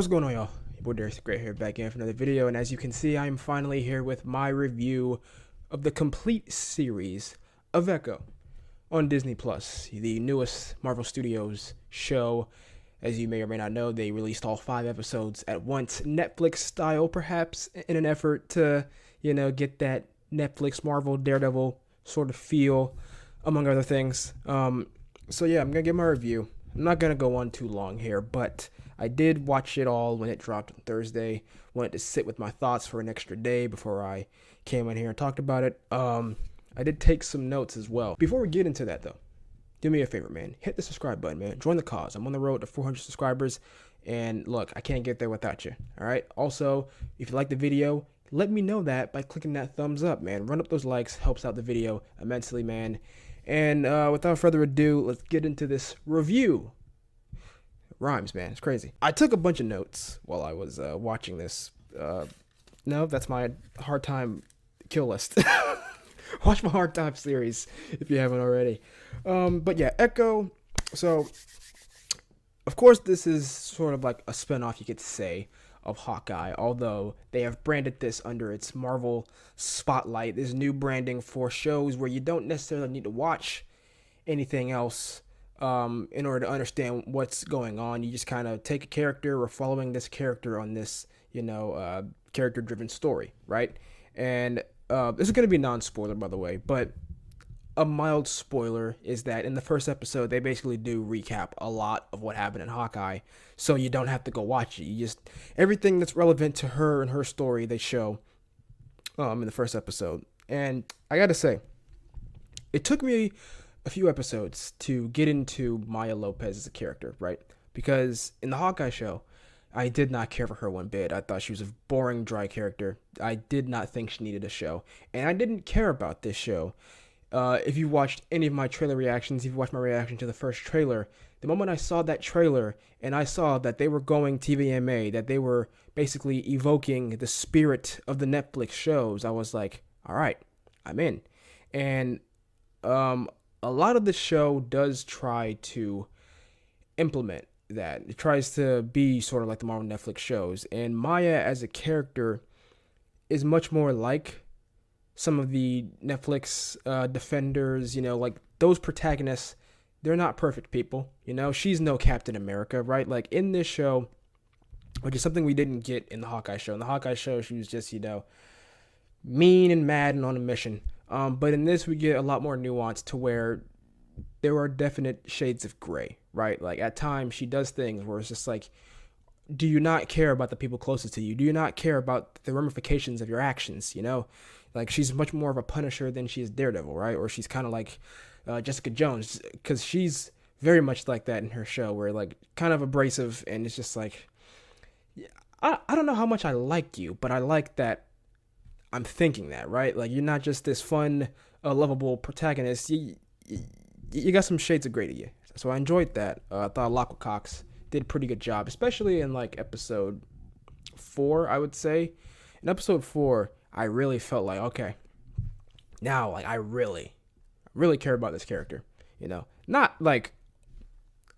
What's going on, y'all? Your boy Darius Great here, back in for another video, and as you can see, I'm finally here with my review of the complete series of Echo on Disney Plus, the newest Marvel Studios show. As you may or may not know, they released all 5 episodes at once, Netflix style, perhaps, in an effort to, get that Netflix Marvel Daredevil sort of feel, among other things. So yeah, I'm gonna give my review. I'm not gonna go on too long here, but I did watch it all when it dropped on Thursday. Wanted to sit with my thoughts for an extra day before I came in here and talked about it. I did take some notes as well. Before we get into that though, do me a favor, man. Hit the subscribe button, man. Join the cause. I'm on the road to 400 subscribers, and look, I can't get there without you. All right. Also, if you like the video, let me know that by clicking that thumbs up, man. Run up those likes, helps out the video immensely, man. And without further ado, let's get into this review. Rhymes, man. It's crazy. I took a bunch of notes while I was watching this. No, that's my hard time kill list. Watch my hard time series if you haven't already. But yeah, Echo. So, of course, this is sort of like a spinoff, you could say, of Hawkeye, although they have branded this under its Marvel spotlight. There's new branding for shows where you don't necessarily need to watch anything else in order to understand what's going on. You just kind of take a character, or following this character on this, character-driven story, right? And this is going to be non-spoiler, by the way, but a mild spoiler is that in the first episode, they basically do recap a lot of what happened in Hawkeye, so you don't have to go watch it. You just, everything that's relevant to her and her story, they show in the first episode. And I gotta say, it took me a few episodes to get into Maya Lopez as a character, right? Because in the Hawkeye show, I did not care for her one bit. I thought she was a boring, dry character. I did not think she needed a show. And I didn't care about this show. If you watched any of my trailer reactions, if you watched my reaction to the first trailer, the moment I saw that trailer and I saw that they were going TVMA, that they were basically evoking the spirit of the Netflix shows, I was like, all right, I'm in. And a lot of the show does try to implement that. It tries to be sort of like the Marvel Netflix shows. And Maya as a character is much more like some of the Netflix defenders, like those protagonists. They're not perfect people, she's no Captain America, right? Like in this show, which is something we didn't get in the Hawkeye show. In the Hawkeye show, she was just, mean and mad and on a mission. But in this, we get a lot more nuance to where there are definite shades of gray, right? Like at times she does things where it's just like, do you not care about the people closest to you? Do you not care about the ramifications of your actions? Like she's much more of a Punisher than she is Daredevil, right? Or she's kind of like Jessica Jones, because she's very much like that in her show, where like kind of abrasive, and it's just like, I don't know how much I like you, but I like that I'm thinking that, right? Like you're not just this fun, lovable protagonist. You got some shades of gray to you. So I enjoyed that. I thought Lachlan Cox did a pretty good job, especially in like episode 4, I would say. In episode 4, I really felt like, okay, now like I really care about this character. Not like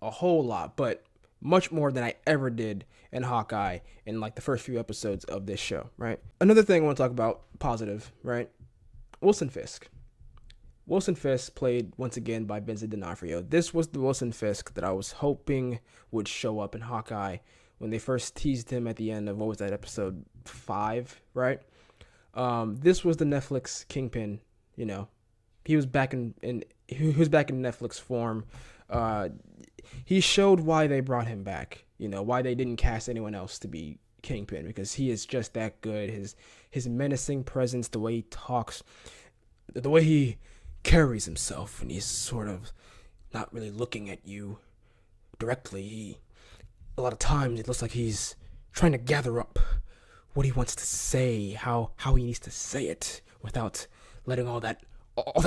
a whole lot, but much more than I ever did in Hawkeye in like the first few episodes of this show, right? Another thing I want to talk about, positive, right? Wilson Fisk. Wilson Fisk, played once again by Vincent D'Onofrio. This was the Wilson Fisk that I was hoping would show up in Hawkeye when they first teased him at the end of, what was that, episode 5, right? This was the Netflix Kingpin. He was back in Netflix form. He showed why they brought him back. Why they didn't cast anyone else to be Kingpin, because he is just that good. His menacing presence, the way he talks, the way he carries himself, and he's sort of not really looking at you directly. A lot of times it looks like he's trying to gather up what he wants to say, how he needs to say it without letting all that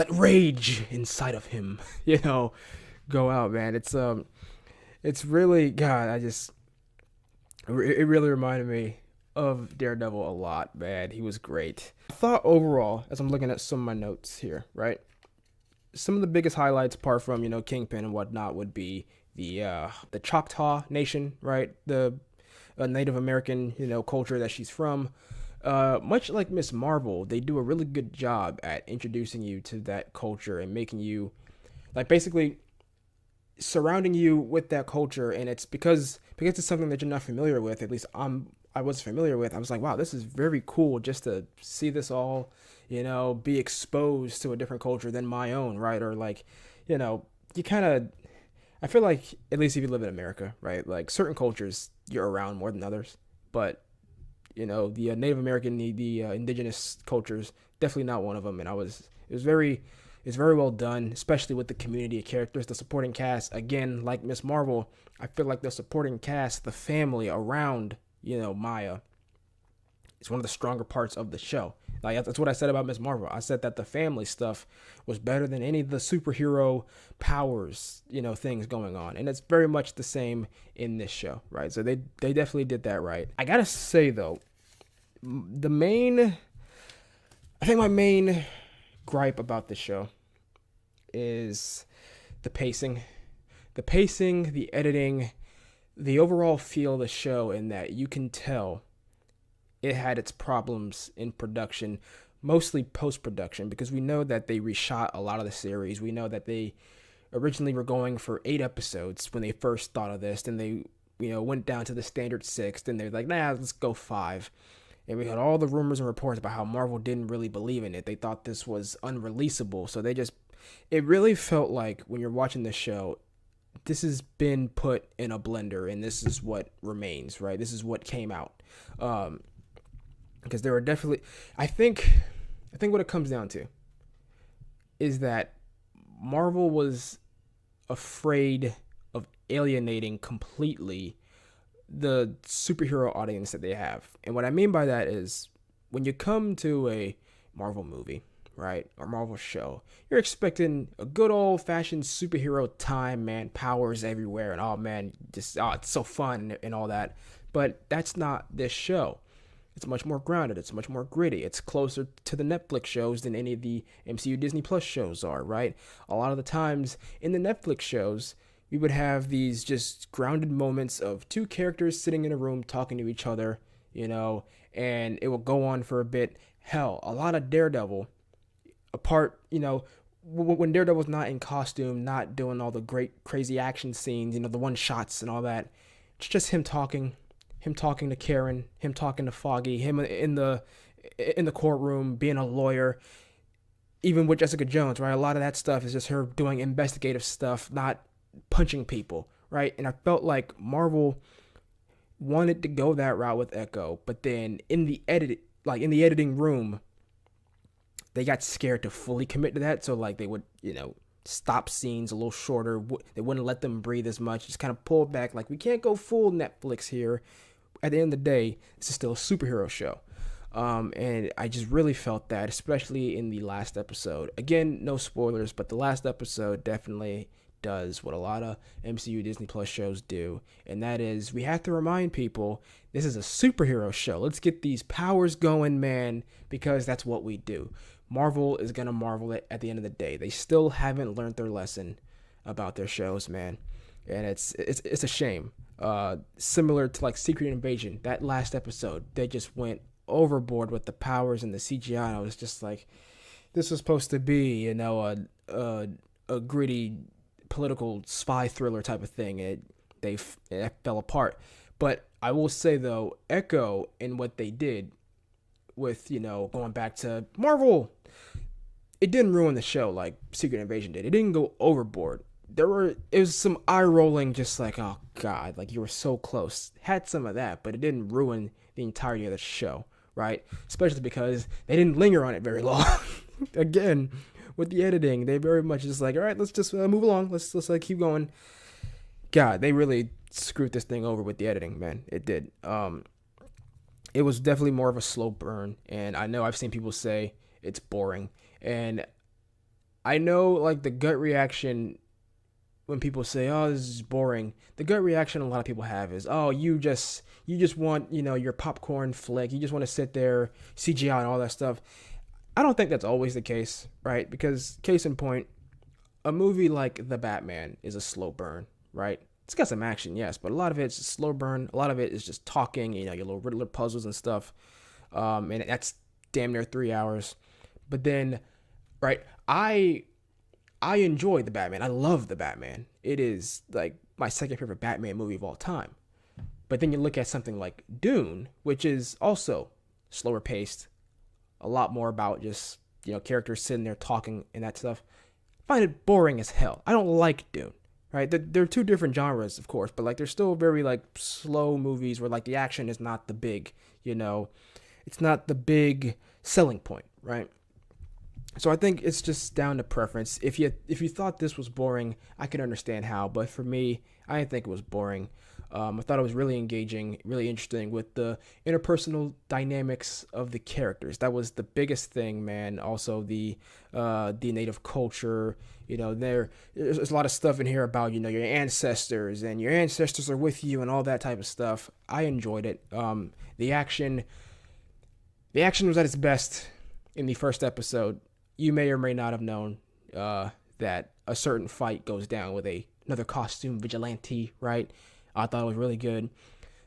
rage inside of him, go out, man. It's really, God, it really reminded me of Daredevil a lot, man. He was great. I thought overall, as I'm looking at some of my notes here, right, some of the biggest highlights, apart from, Kingpin and whatnot, would be the Choctaw Nation, right? The Native American, culture that she's from. Much like Miss Marvel, they do a really good job at introducing you to that culture and making you, like, basically surrounding you with that culture. And it's because it's something that you're not familiar with. At least I was familiar with. I was like, wow, this is very cool just to see this all, be exposed to a different culture than my own, right? Or like, you kind of, I feel like, at least if you live in America, right? Like certain cultures you're around more than others, but the Native American, the indigenous cultures, definitely not one of them. And it's very well done, especially with the community of characters, the supporting cast. Again, like Miss Marvel, I feel like the supporting cast, the family around, Maya, is one of the stronger parts of the show. Like that's what I said about Miss Marvel. I said that the family stuff was better than any of the superhero powers, things going on. And it's very much the same in this show, right? So they definitely did that right. I gotta say though, I think my main gripe about this show is the pacing. The pacing, the editing, the overall feel of the show, in that you can tell it had its problems in production, mostly post-production, because we know that they reshot a lot of the series. We know that they originally were going for 8 episodes when they first thought of this, then they went down to the standard 6, then they're like, nah, let's go 5. And we had all the rumors and reports about how Marvel didn't really believe in it. They thought this was unreleasable, so it really felt like when you're watching this show, this has been put in a blender and this is what remains, right? This is what came out. Because there are definitely, I think what it comes down to is that Marvel was afraid of alienating completely the superhero audience that they have. And what I mean by that is, when you come to a Marvel movie, right, or Marvel show, you're expecting a good old fashioned superhero time, man, powers everywhere, and oh man, it's so fun and all that. But that's not this show. It's much more grounded. It's much more gritty. It's closer to the Netflix shows than any of the MCU Disney Plus shows are, right? A lot of the times in the Netflix shows, we would have these just grounded moments of 2 characters sitting in a room talking to each other, and it will go on for a bit. Hell, a lot of Daredevil, apart, when Daredevil's not in costume, not doing all the great crazy action scenes, the one shots and all that, it's just him talking to Karen, him talking to Foggy, him in the courtroom being a lawyer. Even with Jessica Jones, right? A lot of that stuff is just her doing investigative stuff, not punching people, right? And I felt like Marvel wanted to go that route with Echo, but then in the editing room, they got scared to fully commit to that. So like they would, stop scenes a little shorter. They wouldn't let them breathe as much. Just kind of pull back. Like, we can't go full Netflix here. At the end of the day, this is still a superhero show. And I just really felt that, especially in the last episode. Again, no spoilers, but the last episode definitely does what a lot of MCU Disney Plus shows do, and that is, we have to remind people this is a superhero show. Let's get these powers going, man, because that's what we do. Marvel is gonna marvel at the end of the day. They still haven't learned their lesson about their shows, man, and it's a shame. Similar to like Secret Invasion, that last episode, they just went overboard with the powers and the CGI, and I was just like, this was supposed to be, a gritty political spy thriller type of thing. It fell apart. But I will say though, Echo and what they did with, going back to Marvel, it didn't ruin the show like Secret Invasion did. It didn't go overboard. It was some eye rolling, just like, oh god, like you were so close. Had some of that, but it didn't ruin the entirety of the show, right? Especially because they didn't linger on it very long. Again, with the editing, they very much just like, all right, let's just move along. Let's keep going. God, they really screwed this thing over with the editing, man. It did. It was definitely more of a slow burn, and I know I've seen people say it's boring, and I know like the gut reaction when people say, oh, this is boring, the gut reaction a lot of people have is, oh, you just want, your popcorn flick. You just want to sit there, CGI and all that stuff. I don't think that's always the case, right? Because case in point, a movie like The Batman is a slow burn, right? It's got some action, yes, but a lot of it's just slow burn. A lot of it is just talking, your little Riddler puzzles and stuff. And that's damn near 3 hours. But then, right, I enjoy the Batman. I love the Batman. It is like my second favorite Batman movie of all time. But then you look at something like Dune, which is also slower paced, a lot more about just, characters sitting there talking and that stuff. I find it boring as hell. I don't like Dune, right? They're two different genres, of course, but like they're still very like slow movies where like the action is not the big, it's not the big selling point, right? So I think it's just down to preference. If you thought this was boring, I can understand how, but for me, I didn't think it was boring. I thought it was really engaging, really interesting with the interpersonal dynamics of the characters. That was the biggest thing, man. Also the native culture. There's a lot of stuff in here about your ancestors, and your ancestors are with you and all that type of stuff. I enjoyed it. The action was at its best in the first episode. You may or may not have known that a certain fight goes down with another costume vigilante, right? I thought it was really good.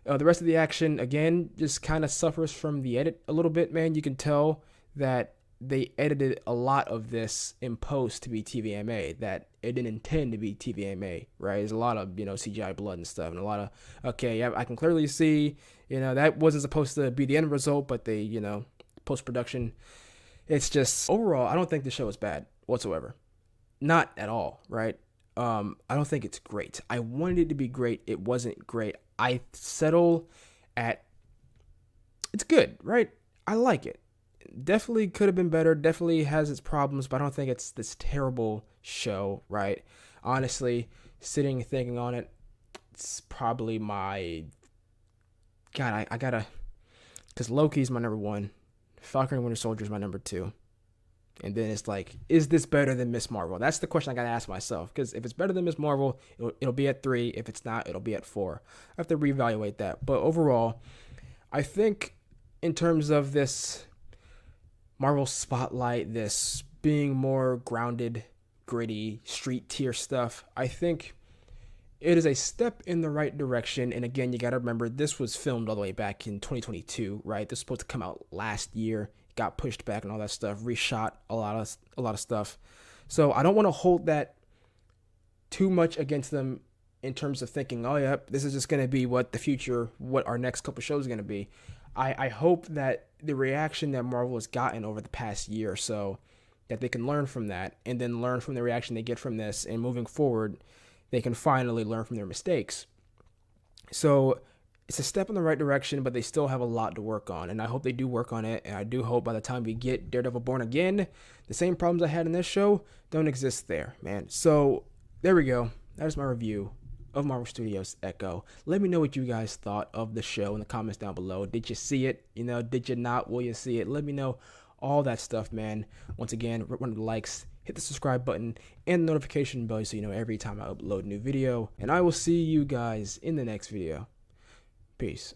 The rest of the action, again, just kind of suffers from the edit a little bit, man. You can tell that they edited a lot of this in post to be TVMA, that it didn't intend to be TVMA, right? There's a lot of, CGI blood and stuff, and a lot of, okay, yeah, I can clearly see, that wasn't supposed to be the end result, but they, post-production, it's just, overall, I don't think the show is bad whatsoever. Not at all, right? I don't think it's great. I wanted it to be great. It wasn't great. I settle at, it's good, right? I like it. Definitely could have been better. Definitely has its problems, but I don't think it's this terrible show, right? Honestly, sitting thinking on it, it's probably my, God, I gotta, because Loki's my number one. Falcon and Winter Soldier is my number two. And then it's like, is this better than Miss Marvel? That's the question I got to ask myself. Because if it's better than Miss Marvel, it'll be at 3. If it's not, it'll be at 4. I have to reevaluate that. But overall, I think in terms of this Marvel spotlight, this being more grounded, gritty, street tier stuff, I think it is a step in the right direction. And again, you got to remember, this was filmed all the way back in 2022, right? This was supposed to come out last year. Got pushed back and all that stuff, reshot a lot of stuff. So I don't want to hold that too much against them in terms of thinking, oh yeah, this is just going to be what our next couple shows are going to be. I hope that the reaction that Marvel has gotten over the past year or so, that they can learn from that, and then learn from the reaction they get from this, and moving forward, they can finally learn from their mistakes. So it's a step in the right direction, but they still have a lot to work on, and I hope they do work on it, and I do hope by the time we get Daredevil Born Again, the same problems I had in this show don't exist there, man. So there we go. That is my review of Marvel Studios Echo. Let me know what you guys thought of the show in the comments down below. Did you see it? Did you not? Will you see it? Let me know all that stuff, man. Once again, one of the likes, hit the subscribe button and the notification bell so you know every time I upload a new video, and I will see you guys in the next video. Peace.